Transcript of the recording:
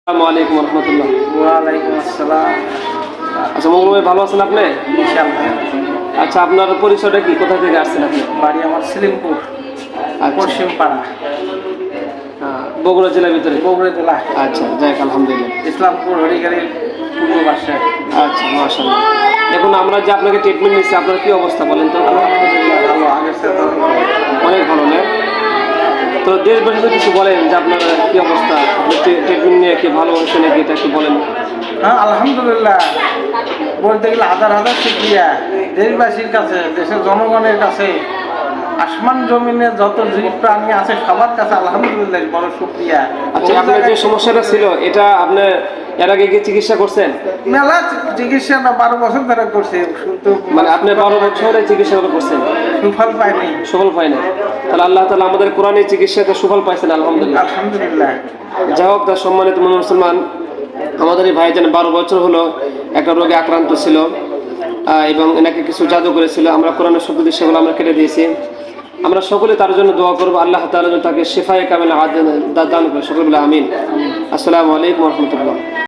আসসালামু আলাইকুম রহমতুল্লাহ। ওয়ালাইকুম আসসালাম। আচ্ছা মঙ্গল ভাই, ভালো আছেন আপনি? ইনশাআল্লাহ। আচ্ছা, আপনার পরিচয়টা কি, কোথা থেকে আসছেন আপনি? বাড়ি আমার সিলিমপুর, আচ্ছা, পশ্চিম পাড়া, বগুড়া জেলার ভিতরে। বগুড়া জেলা, আচ্ছা, যাক আলহামদুলিল্লাহ। ইসলামপুর হরিগাড়ির পূর্ব পাশে। আচ্ছা, মাশাআল্লাহ। এখন আমরা যে আপনাকে ট্রিটমেন্ট নিচ্ছি, আপনার কি অবস্থা বলেন তো? আলহামদুলিল্লাহ ভালো, আগের সাথে অনেক ভালো না? তো দেশবাসীকে কিছু বলেন যে আপনার কি অবস্থা, ট্রিটমেন্ট নিয়ে কি ভালো হয়েছে নাকি, এটা একটু বলেন। হ্যাঁ আলহামদুলিল্লাহ, বলতে গেলে হাজার হাজার শুকরিয়া দেশবাসীর কাছে, দেশের জনগণের কাছে, আসমান জমিনে যত জীব প্রাণী আছে সবার কাছে আলহামদুলিল্লাহ বড় শুকরিয়া। আচ্ছা, আপনার যে সমস্যাটা ছিল এটা আপনি এর আগে কি চিকিৎসা করছেন? মেলা চিকিৎসা না 12 বছর ধরে করছে, কিন্তু মানে আপনি 12 বছরে চিকিৎসা করছেন, সুফল পাইনি। সুফল পায় না? তাহলে আল্লাহ তাআলা আমাদের কোরআনের চিকিৎসাতে সুফল পাইছেন, আলহামদুলিল্লাহ। আলহামদুলিল্লাহ। যাই হোক, তার সম্মানিত মুসলমান, আমাদের এই ভাইজান 12 বছর হলো একটা রোগে আক্রান্ত ছিল এবং এনাকে কিছু জাদু করেছিল। আমরা কোরআনের শব্দ দিয়ে সেগুলো আমরা কেটে দিয়েছি। আমরা সকলে তার জন্য দোয়া করবো, আল্লাহ তাআলা যেন তাকে শিফায়ে কামিল দান করে। সকলে বলে আমিন। আসসালামু আলাইকুম রহমতুল্লাহ।